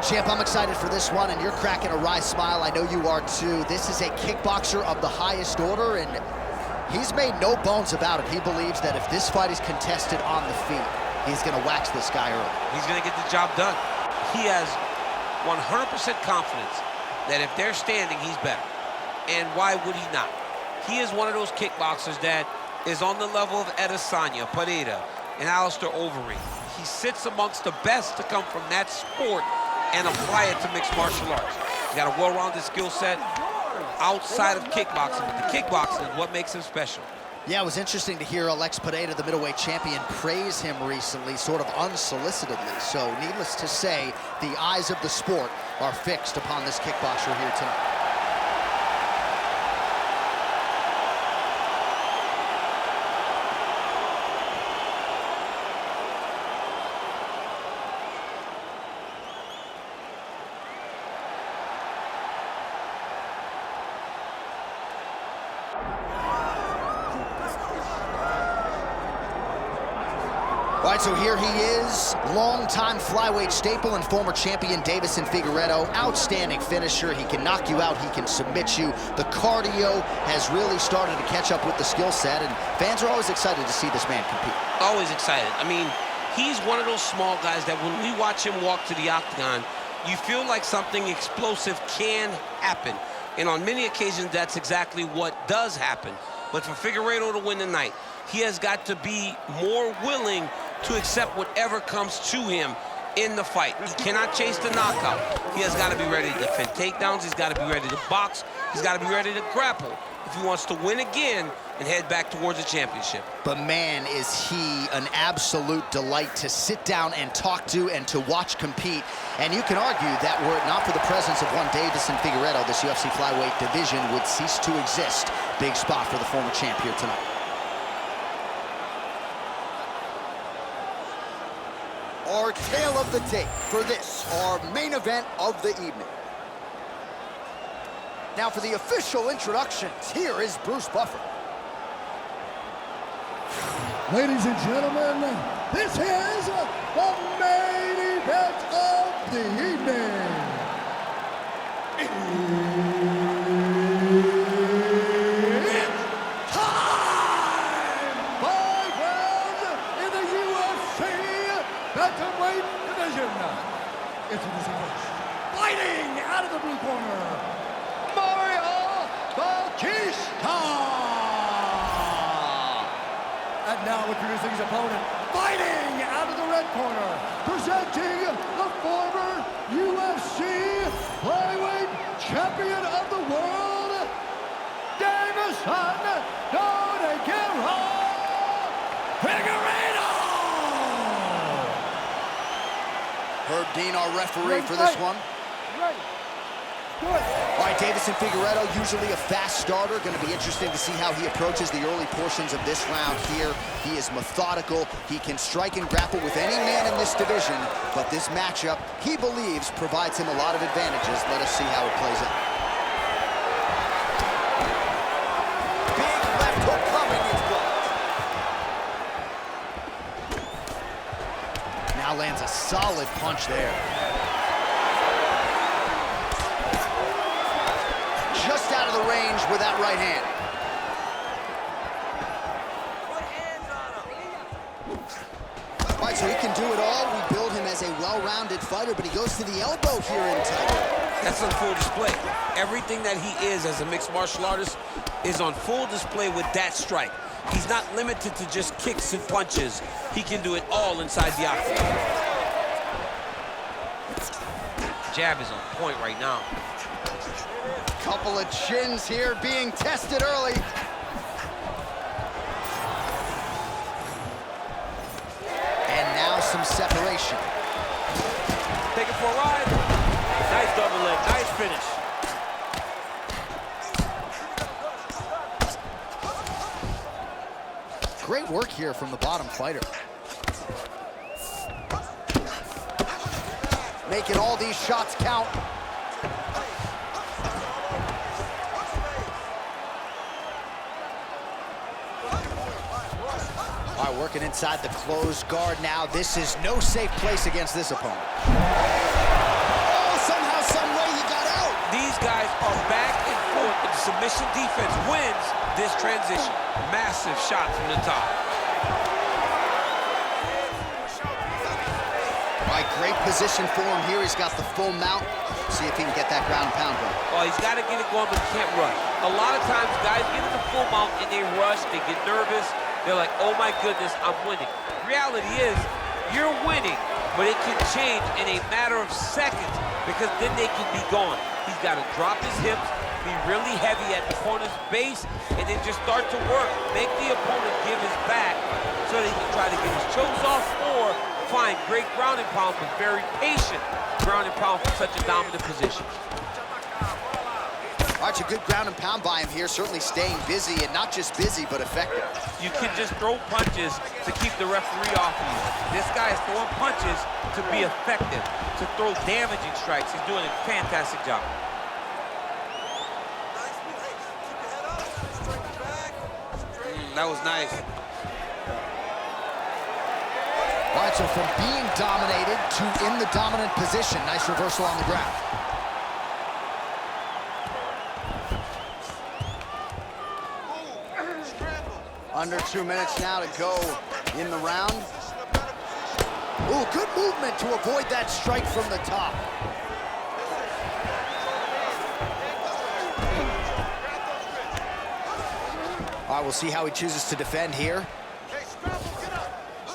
right, champ, I'm excited for this one, and you're cracking a wry smile. I know you are too. This is a kickboxer of the highest order, and he's made no bones about it. He believes that if this fight is contested on the feet, he's gonna wax this guy early. He's gonna get the job done. He has 100% confidence that if they're standing, he's better. And why would he not? He is one of those kickboxers that is on the level of Adesanya, Pereira, and Alistair Overeem. He sits amongst the best to come from that sport and apply it to mixed martial arts. He's got a well-rounded skill set outside of kickboxing, but the kickboxing is what makes him special. Yeah, it was interesting to hear Alex Pereira, the middleweight champion, praise him recently, sort of unsolicitedly. So, needless to say, the eyes of the sport are fixed upon this kickboxer here tonight. All right, so here he is, longtime flyweight staple and former champion Deiveson Figueiredo. Outstanding finisher. He can knock you out. He can submit you. The cardio has really started to catch up with the skill set, and fans are always excited to see this man compete. Always excited. I mean, he's one of those small guys that when we watch him walk to the octagon, you feel like something explosive can happen. And on many occasions, that's exactly what does happen. But for Figueiredo to win tonight, he has got to be more willing to accept whatever comes to him in the fight. He cannot chase the knockout. He has got to be ready to defend takedowns. He's got to be ready to box. He's got to be ready to grapple if he wants to win again and head back towards a championship. But man, is he an absolute delight to sit down and talk to and to watch compete. And you can argue that were it not for the presence of one Deiveson Figueiredo, this UFC flyweight division would cease to exist. Big spot for the former champ here tonight. Our tale of the tape for this, our main event of the evening. Now for the official introductions, here is Bruce Buffer. Ladies and gentlemen, this is the main event of the evening. It's time! 5 rounds in the UFC bantamweight division. Introducing first, fighting out of the blue corner, Bautista! And now introducing his opponent, fighting out of the red corner, presenting the former UFC flyweight champion of the world, Deiveson Figueiredo! Herb Dean, our referee for this one. All right, Deiveson Figueiredo, usually a fast starter. Going to be interesting to see how he approaches the early portions of this round here. He is methodical. He can strike and grapple with any man in this division, but this matchup, he believes, provides him a lot of advantages. Let us see how it plays out. Big left hook coming, it's blocked. Now lands a solid punch there. Just out of the range with that right hand. All right, so he can do it all. We build him as a well-rounded fighter, but he goes to the elbow here in title. That's on full display. Everything that he is as a mixed martial artist is on full display with that strike. He's not limited to just kicks and punches. He can do it all inside the octagon. Jab is on point right now. Couple of chins here being tested early. And now some separation. Take it for a ride. Nice double leg, nice finish. Great work here from the bottom fighter. Making all these shots count. All right, working inside the closed guard now. This is no safe place against this opponent. guys are back and forth, and the submission defense wins this transition. Massive shot from the top. All right, great position for him here. He's got the full mount. See if he can get that ground and pound going. Oh, he's got to get it going, but he can't rush. A lot of times, guys get in the full mount and they rush, they get nervous. They're like, oh my goodness, I'm winning. Reality is, you're winning, but it can change in a matter of seconds because then they can be gone. He's got to drop his hips, be really heavy at the opponent's base, and then just start to work. Make the opponent give his back so that he can try to get his chokes off or find great ground and pound, but very patient ground and pound from such a dominant position. All right, a good ground and pound by him here, certainly staying busy, and not just busy, but effective. You can just throw punches to keep the referee off of you. This guy is throwing punches to be effective, to throw damaging strikes. He's doing a fantastic job. That was nice. All right, so from being dominated to in the dominant position. Nice reversal on the ground. Under 2 minutes now to go in the round. Ooh, good movement to avoid that strike from the top. All right, we'll see how he chooses to defend here.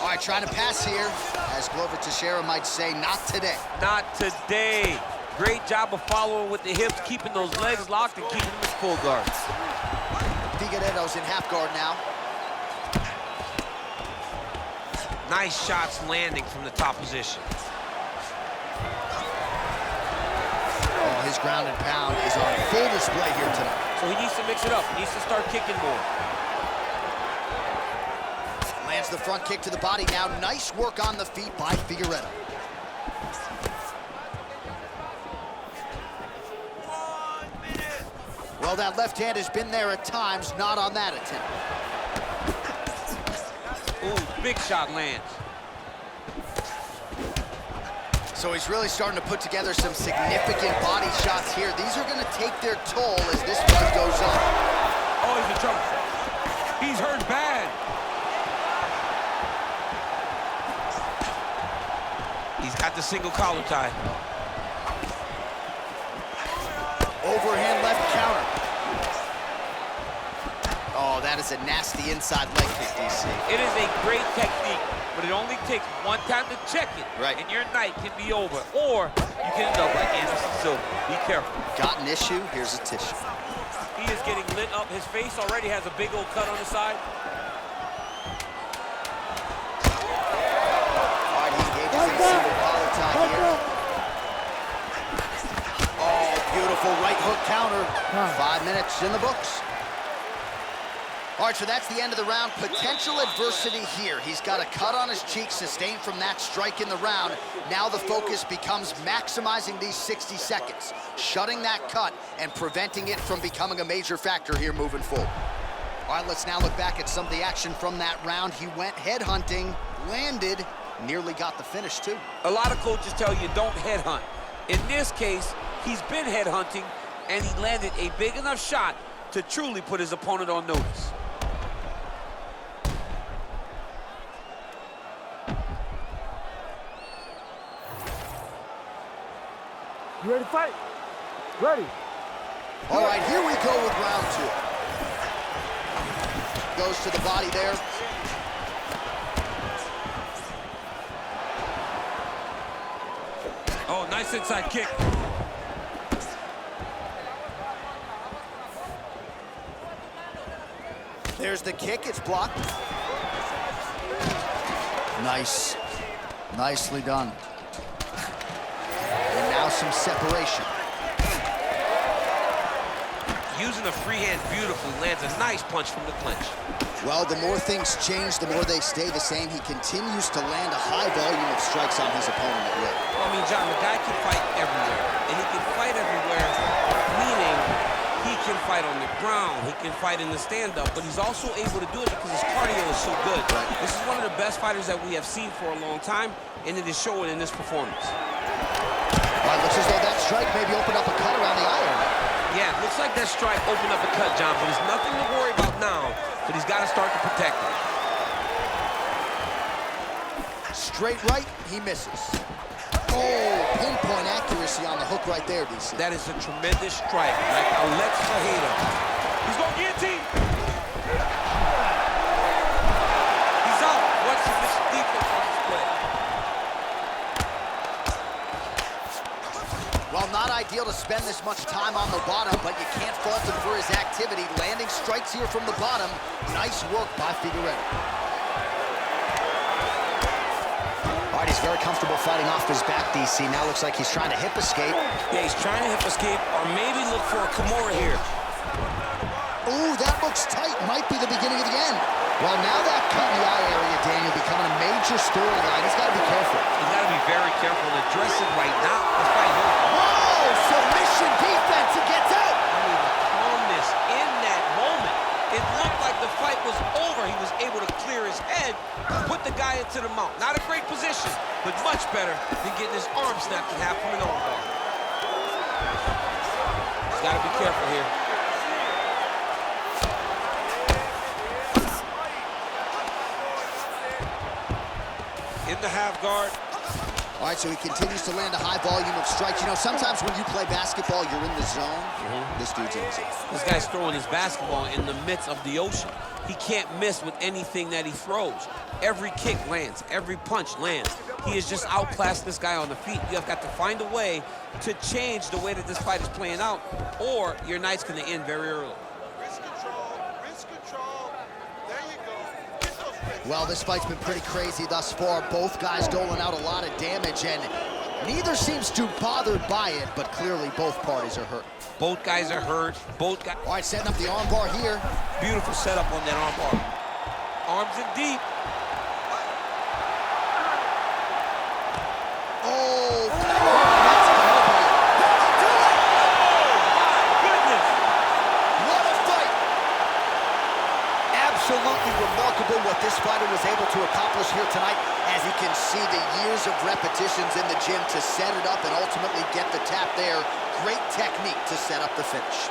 All right, trying to pass here, as Glover Teixeira might say, not today. Not today. Great job of following with the hips, keeping those legs locked and keeping them in full guard. Figueiredo's in half guard now. Nice shots landing from the top position. Oh, his ground and pound is on full display here tonight. So he needs to mix it up. He needs to start kicking more. Lands the front kick to the body now. Nice work on the feet by Figueiredo. Well, that left hand has been there at times, not on that attempt. Ooh, big shot lands. So he's really starting to put together some significant body shots here. These are going to take their toll as this fight goes on. Oh, he's in trouble. He's hurt bad. He's got the single collar tie. Overhand left counter. Oh, that is a nasty inside leg kick, DC. It is a great technique, but it only takes one time to check it, right, and your night can be over. Or you can end up like Anderson Silva. Be careful. Got an issue, here's a tissue. He is getting lit up. His face already has a big old cut on the side. All right, he engages in a single collar tie here. Oh, beautiful right hook counter. 5 minutes in the books. All right, so that's the end of the round. Potential adversity here. He's got a cut on his cheek sustained from that strike in the round. Now the focus becomes maximizing these 60 seconds, shutting that cut and preventing it from becoming a major factor here moving forward. All right, let's now look back at some of the action from that round. He went headhunting, landed, nearly got the finish too. A lot of coaches tell you don't headhunt. In this case, he's been headhunting and he landed a big enough shot to truly put his opponent on notice. You ready to fight? Ready. All right, here we go with round 2. Goes to the body there. Oh, nice inside kick. There's the kick, it's blocked. Nice. Nicely done. And now some separation. Using the free hand beautifully, lands a nice punch from the clinch. Well, the more things change, the more they stay the same. He continues to land a high volume of strikes on his opponent at will. Well, I mean, John, the guy can fight everywhere. And he can fight everywhere, meaning he can fight on the ground, he can fight in the stand-up, but he's also able to do it because his cardio is so good. Right. This is one of the best fighters that we have seen for a long time, and it is showing in this performance. All right, looks as though that strike maybe opened up a cut around the eye area. Yeah, looks like that strike opened up a cut, John, but there's nothing to worry about now, but he's got to start to protect it. Straight right, he misses. Oh, pinpoint accuracy on the hook right there, DC. That is a tremendous strike, like Alex Figueiredo. He's going to guillotine. He's out. What's this defense on display? Well, not ideal to spend this much time on the bottom, but you can't fault him for his activity. Landing strikes here from the bottom. Nice work by Figueiredo. All right, he's very comfortable fighting off his back, DC. Now looks like he's trying to hip escape. Yeah, he's trying to hip escape, or maybe look for a Kimura here. Ooh, that looks tight. Might be the beginning of the end. Well, now that cut in the eye area, Daniel, becoming a major storyline. He's got to be careful. He's got to be very careful and address it right now. The fight is over. Whoa! Submission defense. He gets out. I mean, the calmness in that moment. It looked like the fight was over. He was able to clear his head, put the guy into the mount. Not a great position, but much better than getting his arm snapped in half from an armbar. He's got to be careful here. In the half guard. All right, so he continues to land a high volume of strikes. You know, sometimes when you play basketball, you're in the zone. This dude's in the zone. This guy's throwing his basketball in the midst of the ocean. He can't miss with anything that he throws. Every kick lands, every punch lands. He has just outclassed this guy on the feet. You have got to find a way to change the way that this fight is playing out, or your night's going to end very early. Wrist control. There you go. Get those wrists. Well, this fight's been pretty crazy thus far. Both guys doling out a lot of damage, and neither seems too bothered by it, but clearly both parties are hurt. Both guys are hurt. Both guys. All right, setting up the armbar here. Beautiful setup on that armbar. Arms in deep. Oh, come on, that's gotta be it. That'll do it! Goodness. What a fight! Absolutely remarkable what this fighter was able to accomplish here tonight. As you can see, the years of repetitions in the gym to set it up and ultimately get the tap there. Great technique to set up the finish.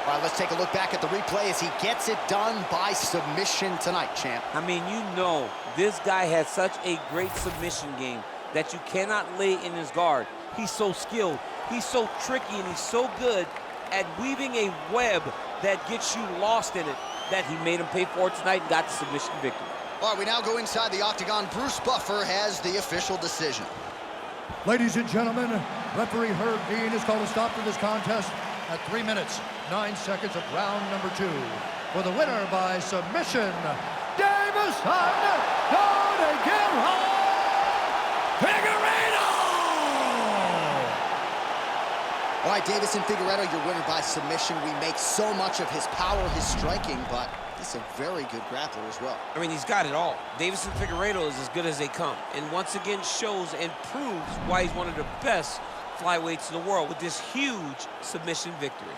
All right, let's take a look back at the replay as he gets it done by submission tonight, champ. I mean, you know, this guy has such a great submission game that you cannot lay in his guard. He's so skilled, he's so tricky, and he's so good at weaving a web that gets you lost in it that he made him pay for it tonight and got the submission victory. All right, we now go inside the octagon. Bruce Buffer has the official decision. Ladies and gentlemen, referee Herb Dean has called a stop to this contest at 3 minutes, 9 seconds of round number 2. For the winner by submission, Deiveson, Figueiredo! All right, Deiveson Figueiredo, your winner by submission. We make so much of his power, his striking, but he's a very good grappler as well. I mean, he's got it all. Deiveson Figueiredo is as good as they come, and once again shows and proves why he's one of the best flyweights in the world with this huge submission victory.